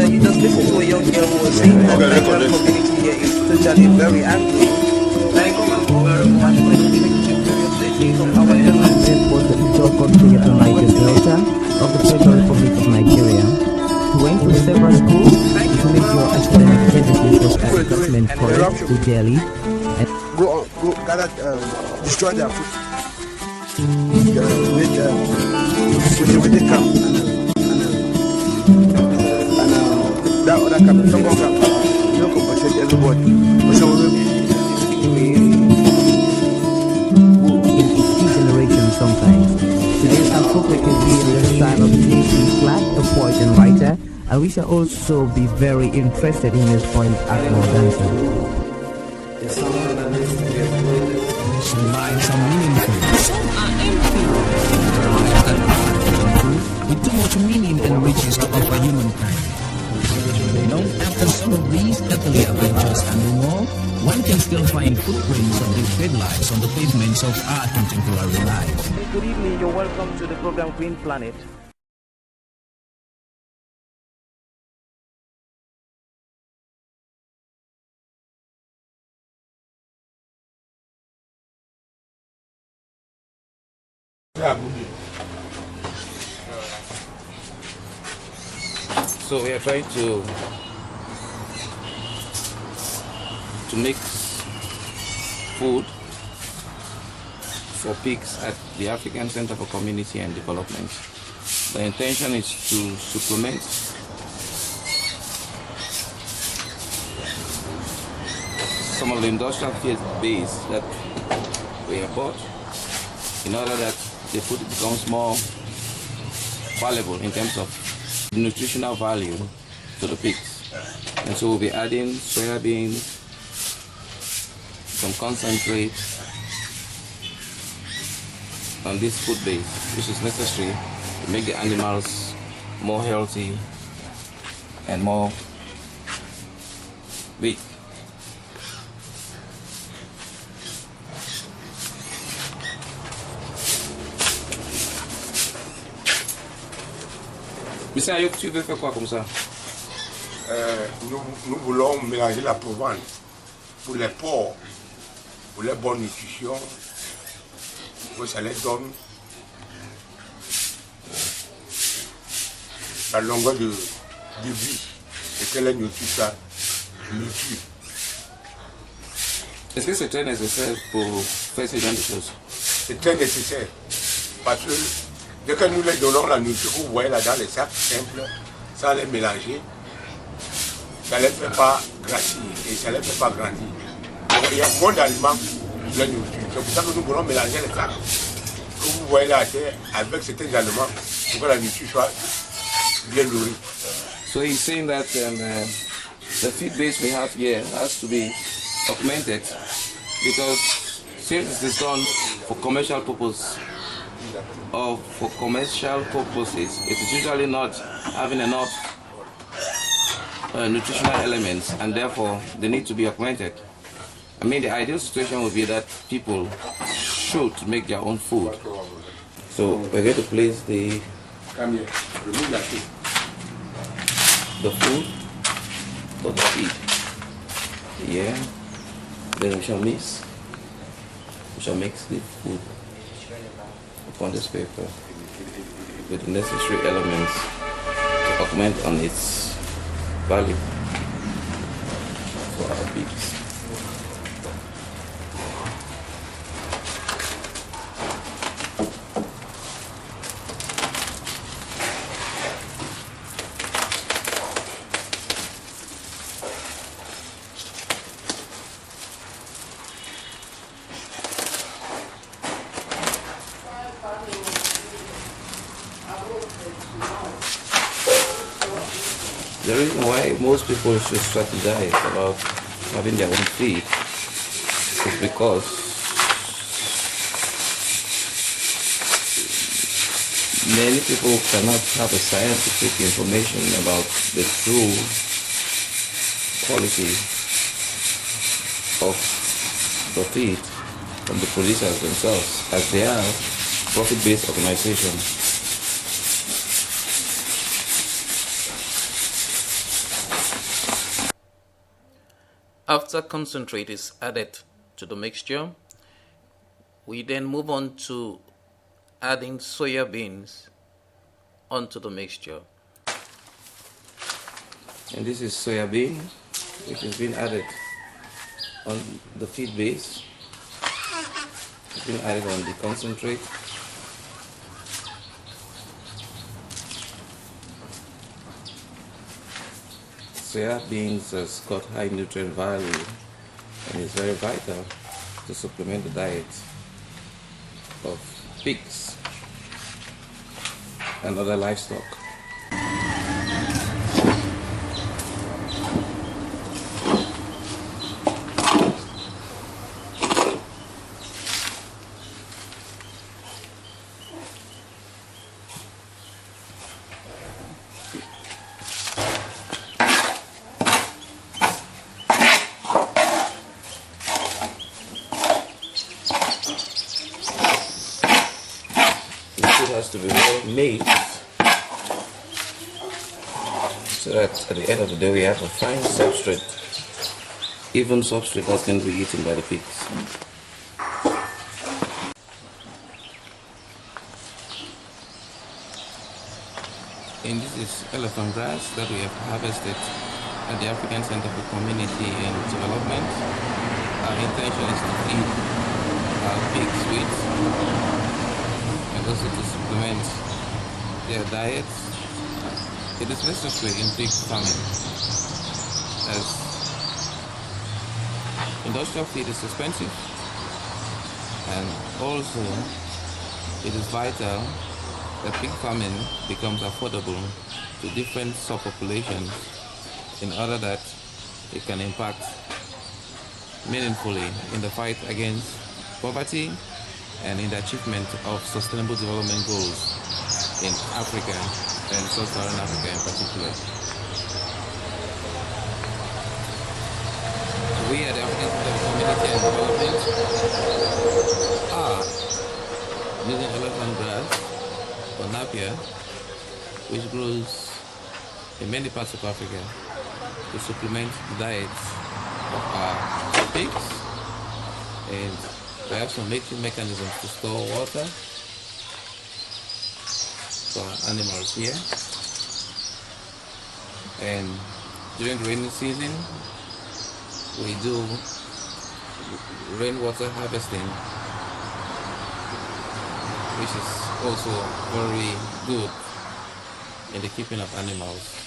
you just listen to a young girl who was saying that the Nigerian community here is totally very angry. Like, the Niger Delta of the Federal Republic of Nigeria. He went to several schools to make your academic education at Government College to Delhi and go gather, destroy their food with the camp and that other camp, some more camp, you don't compensate everybody. But some of them generation sometimes. Today our focus will be in the style of J.C. Clark, a poet and writer, and we shall also be very interested in his poem Akmo Dancer. Some lines are meaningful, some are empty. With too much meaning and riches to offer humankind. You know, after some of these earthly adventures and more, one can still find footprints of the headlights on the pavements of our contemporary life. good evening, you're welcome to the program Green Planet. So we are trying to mix food for pigs at the African Center for Community and Development. The intention is to supplement some of the industrial feed base that we have bought in order that the food becomes more valuable in terms of nutritional value to the pigs. And so we'll be adding soya beans, some concentrate on this food base, which is necessary to make the animals more healthy and more big. Monsieur Ayoub, tu veux faire quoi comme ça? Nous voulons mélanger la provence pour les porcs, pour les bonnes nutritions, que ça les donne la longueur de vie et que les nutriments nutrit. Est-ce que c'est très nécessaire pour faire ce genre de choses? C'est très nécessaire parce que dès que nous les donnons la nourriture que vous voyez là dans les sacs simples, sans les mélanger, ça ne les fait pas grossir et ça ne les fait pas grandir. Donc, il y a moins d'aliments pour la nourriture. C'est pour ça que nous voulons mélanger les sacs que vous voyez là avec certains aliments pour que la nourriture soit bien nourrie. So he's saying that the feed base we have here has to be augmented because since it is done for commercial purpose or for commercial purposes, it is usually not having enough nutritional elements, and therefore they need to be augmented. I mean, the ideal situation would be that people should make their own food. So we're going to place the food for the feed here. Then we shall mix the food upon this paper with the necessary elements to augment on its value for our pigs. The reason why most people should strategize about having their own feed is because many people cannot have a scientific information about the true quality of the feed from the producers themselves, as they are profit-based organizations. After concentrate is added to the mixture, we then move on to adding soya beans onto the mixture. And this is soya bean, which has been added on the feed base. It's been added on the concentrate. Soya beans has got high nutrient value and is very vital to supplement the diet of pigs and other livestock. Has to be well made so that at the end of the day we have a fine substrate, even substrate that can be eaten by the pigs. And this is elephant grass that we have harvested at the African Center for Community and Development. Our intention is to feed our pigs with, also to supplement their diets. It is necessary in pig farming, as industrial feed is expensive, and also it is vital that pig farming becomes affordable to different subpopulations in order that it can impact meaningfully in the fight against poverty and in the achievement of sustainable development goals in Africa and Sub-Saharan Africa in particular. We at the African Center for Community and Development are using elephant grass or napier, which grows in many parts of Africa, to supplement the diets of our pigs, and we have some making mechanisms to store water for animals here. And during the rainy season, we do rainwater harvesting, which is also very good in the keeping of animals.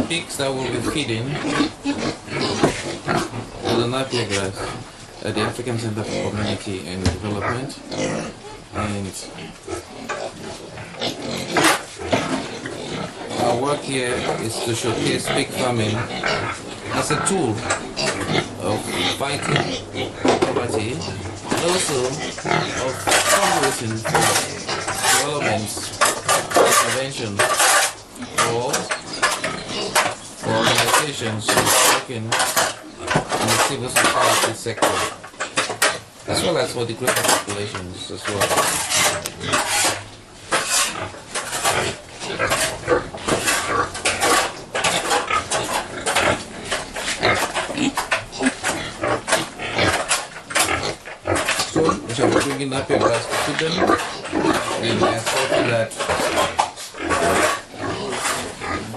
Pigs that will be feeding the napier grass at the African Center for Community and Development, and our work here is to showcase pig farming as a tool of fighting poverty and also of fundraising for development intervention or organizations working in the civil society sector, as well as for the greater populations as well. So we shall be bringing up your grass to feed them, and I hope that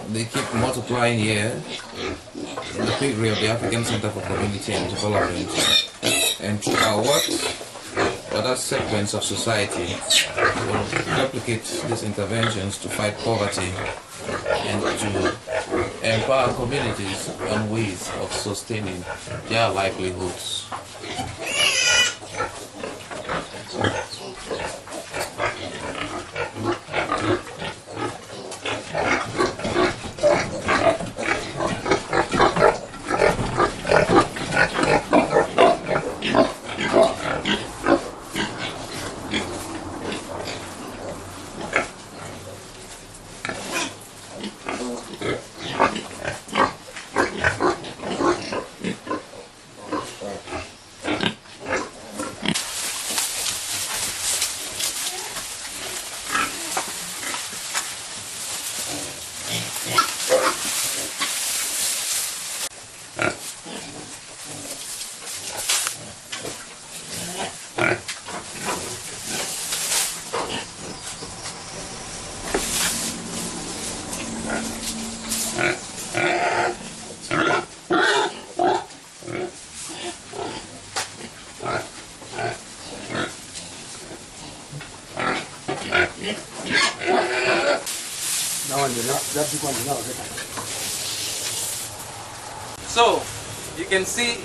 they keep multiplying here in the piggery of the African Center for Community and Development. And through our work, other segments of society will replicate these interventions to fight poverty and to empower communities on ways of sustaining their livelihoods. So, you can see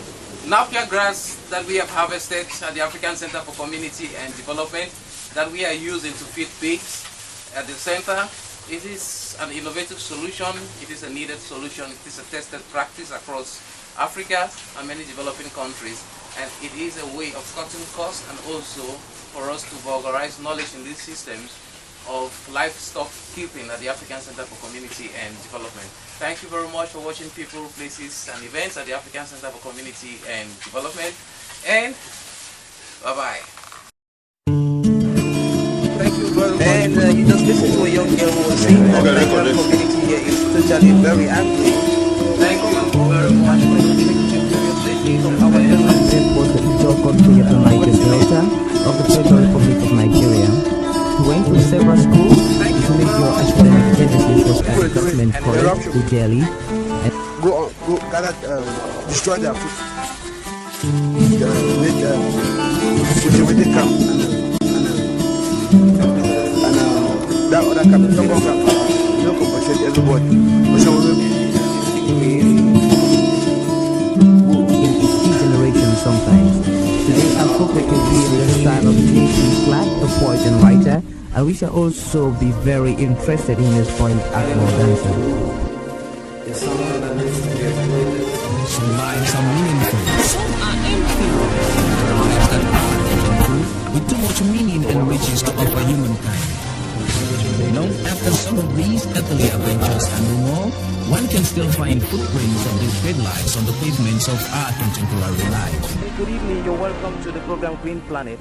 napier grass that we have harvested at the African Center for Community and Development that we are using to feed pigs at the center. It is an innovative solution, it is a needed solution, it is a tested practice across Africa and many developing countries, and it is a way of cutting costs and also for us to vulgarize knowledge in these systems of livestock keeping at the African Center for Community and Development. Thank you very much for watching People, Places and Events at the African Center for Community and Development, and bye-bye. Thank you very much. And you just listen to a young girl who was saying that the Nigerian community here is totally very angry. Thank you very much for Our president was the Ivo country of the Niger Delta of the Federal Republic of Nigeria. He went to several schools to make your academic tendencies was as government college to Delhi. Go gather, destroy their food. With the camp. And that other camp, you don't compensate everybody. Generation sometimes. Today our focus will be on the style of J.P. Clark, a poet and writer, and we shall also be very interested in his point Akmo dancer. Some lives are meaningful, some are empty. Lives that are meaningful, with too much meaning and riches to offer humankind. Long after some of these earthly adventures and no more, one can still find footprints of these great lives on the pavements of our contemporary life. Good evening, you're welcome to the program Green Planet.